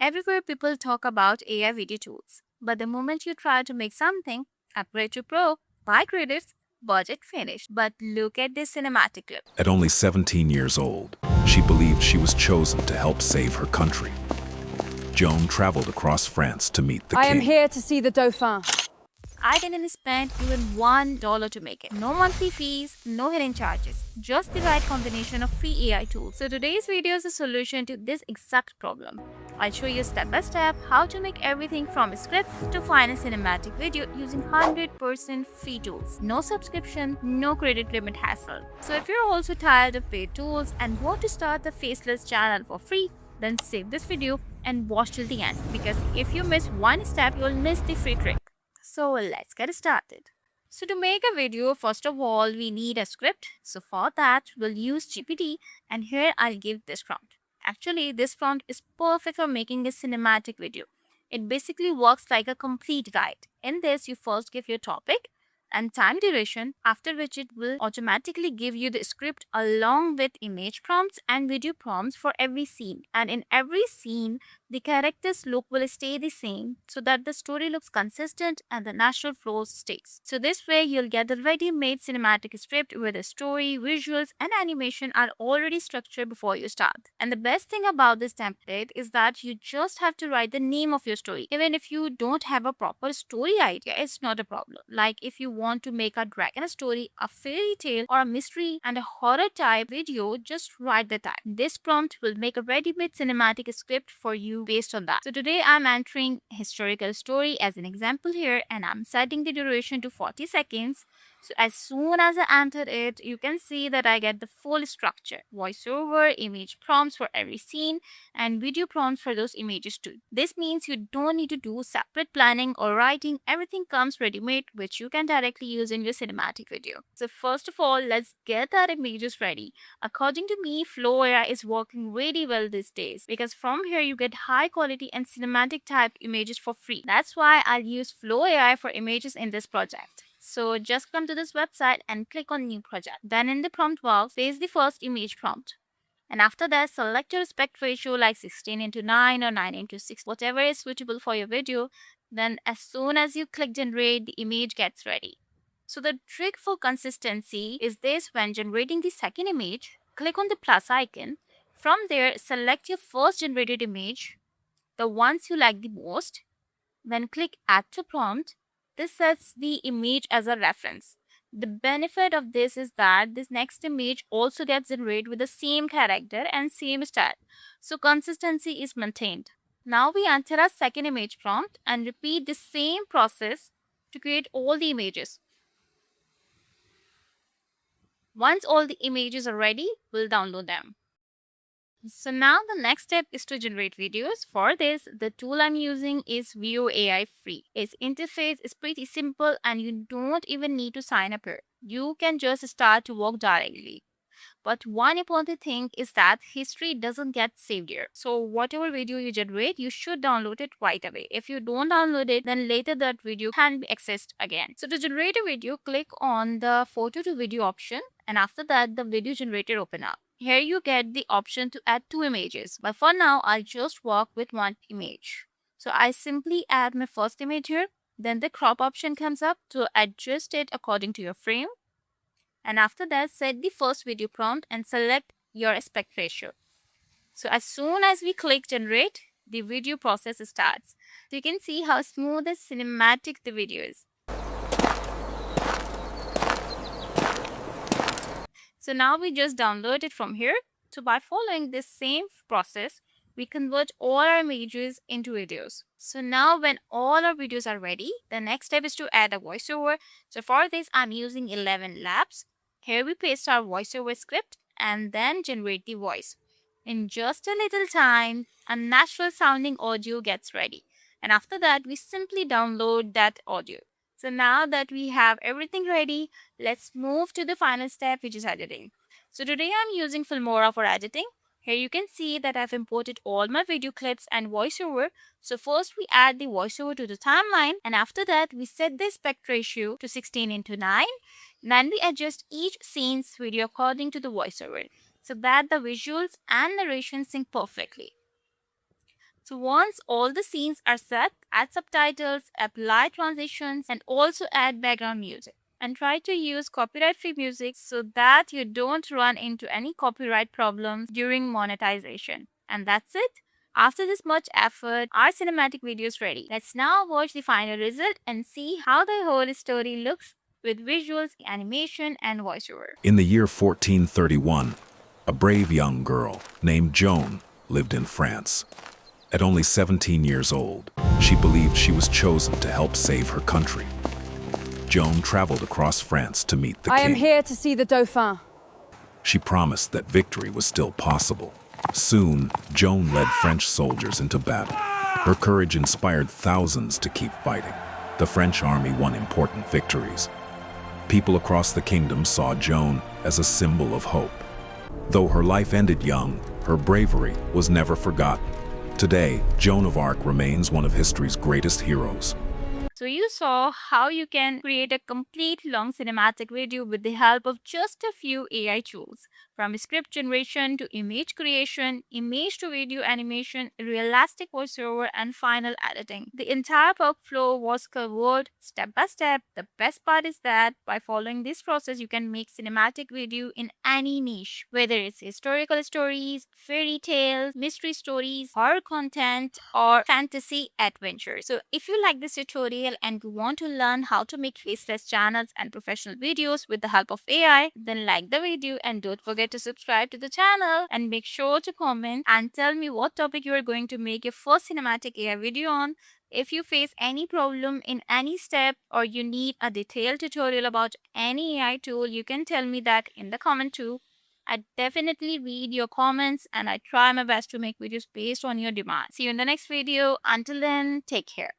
Everywhere people talk about AI video tools, but the moment you try to make something, upgrade to Pro, buy credits, budget finished. But look at this cinematic clip. At only 17 years old, she believed she was chosen to help save her country. Joan traveled across France to meet the king. I am here to see the Dauphin. I didn't spend even $1 to make it. No monthly fees, no hidden charges, just the right combination of free AI tools. So today's video is a solution to this exact problem. I'll show you step by step how to make everything from a script to final cinematic video using 100% free tools. No subscription, no credit limit hassle. So if you're also tired of paid tools and want to start the Faceless channel for free, then save this video and watch till the end, because if you miss one step, you'll miss the free trick. So let's get started. So to make a video, first of all, we need a script. So for that, we'll use GPT, and here I'll give this prompt. Actually, this prompt is perfect for making a cinematic video. It basically works like a complete guide. In this, you first give your topic and time duration, after which it will automatically give you the script along with image prompts and video prompts for every scene. And in every scene, the character's look will stay the same so that the story looks consistent and the natural flow stays. So this way, you'll get the ready-made cinematic script where the story, visuals, and animation are already structured before you start. And the best thing about this template is that you just have to write the name of your story. Even if you don't have a proper story idea, it's not a problem. Like if you want to make a dragon story, a fairy tale, or a mystery and a horror type video, just write the type. This prompt will make a ready-made cinematic script for you based on that. So today I'm entering historical story as an example here, and I'm setting the duration to 40 seconds. So as soon as I enter it, you can see that I get the full structure: voiceover, image prompts for every scene, and video prompts for those images too. This means you don't need to do separate planning or writing. Everything comes ready-made, which you can directly use in your cinematic video. So first of all, let's get our images ready. According to me, Flow AI is working really well these days, because from here you get high quality and cinematic type images for free. That's why I'll use Flow AI for images in this project. So just come to this website and click on new project. Then in the prompt box, paste the first image prompt. And after that, select your aspect ratio like 16:9 or 9:6, whatever is suitable for your video. Then as soon as you click generate, the image gets ready. So the trick for consistency is this: when generating the second image, click on the plus icon. From there, select your first generated image, the ones you like the most. Then click add to prompt. This sets the image as a reference. The benefit of this is that this next image also gets generated with the same character and same style. So consistency is maintained. Now we enter our second image prompt and repeat the same process to create all the images. Once all the images are ready, we'll download them. So now the next step is to generate videos. For this, the tool I'm using is View AI Free. Its interface is pretty simple and you don't even need to sign up here. You can just start to work directly. But one important thing is that history doesn't get saved here. So whatever video you generate, you should download it right away. If you don't download it, then later that video can be accessed again. So to generate a video, click on the photo to video option, and after that, the video generator open up. Here you get the option to add two images, but for now I'll just work with one image. So I simply add my first image here. Then the crop option comes up to adjust it according to your frame. And after that, set the first video prompt and select your aspect ratio. So as soon as we click generate, the video process starts. So you can see how smooth and cinematic the video is. So now we just download it from here. So by following this same process, we convert all our images into videos. So now when all our videos are ready, the next step is to add a voiceover. So for this, I'm using 11 Labs. Here we paste our voiceover script and then generate the voice. In just a little time, a natural sounding audio gets ready. And after that, we simply download that audio. So now that we have everything ready, let's move to the final step, which is editing. So today I'm using Filmora for editing. Here you can see that I've imported all my video clips and voiceover. So first we add the voiceover to the timeline, and after that we set the aspect ratio to 16:9. Then we adjust each scene's video according to the voiceover so that the visuals and narration sync perfectly. So once all the scenes are set, add subtitles, apply transitions, and also add background music. And try to use copyright-free music so that you don't run into any copyright problems during monetization. And that's it. After this much effort, our cinematic video is ready. Let's now watch the final result and see how the whole story looks with visuals, animation, and voiceover. In the year 1431, a brave young girl named Joan lived in France. At only 17 years old, she believed she was chosen to help save her country. Joan traveled across France to meet the king. I am here to see the Dauphin. She promised that victory was still possible. Soon, Joan led French soldiers into battle. Her courage inspired thousands to keep fighting. The French army won important victories. People across the kingdom saw Joan as a symbol of hope. Though her life ended young, her bravery was never forgotten. Today, Joan of Arc remains one of history's greatest heroes. So you saw how you can create a complete long cinematic video with the help of just a few AI tools. From script generation to image creation, image to video animation, realistic voiceover, and final editing. The entire workflow was covered step by step. The best part is that by following this process, you can make cinematic video in any niche, whether it's historical stories, fairy tales, mystery stories, horror content, or fantasy adventures. So if you like this tutorial and you want to learn how to make faceless channels and professional videos with the help of AI, then like the video and don't forget to subscribe to the channel, and make sure to comment and tell me what topic you are going to make your first cinematic AI video on. If you face any problem in any step or you need a detailed tutorial about any AI tool, you can tell me that in the comment too. I definitely read your comments and I try my best to make videos based on your demand. See you in the next video. Until then, take care.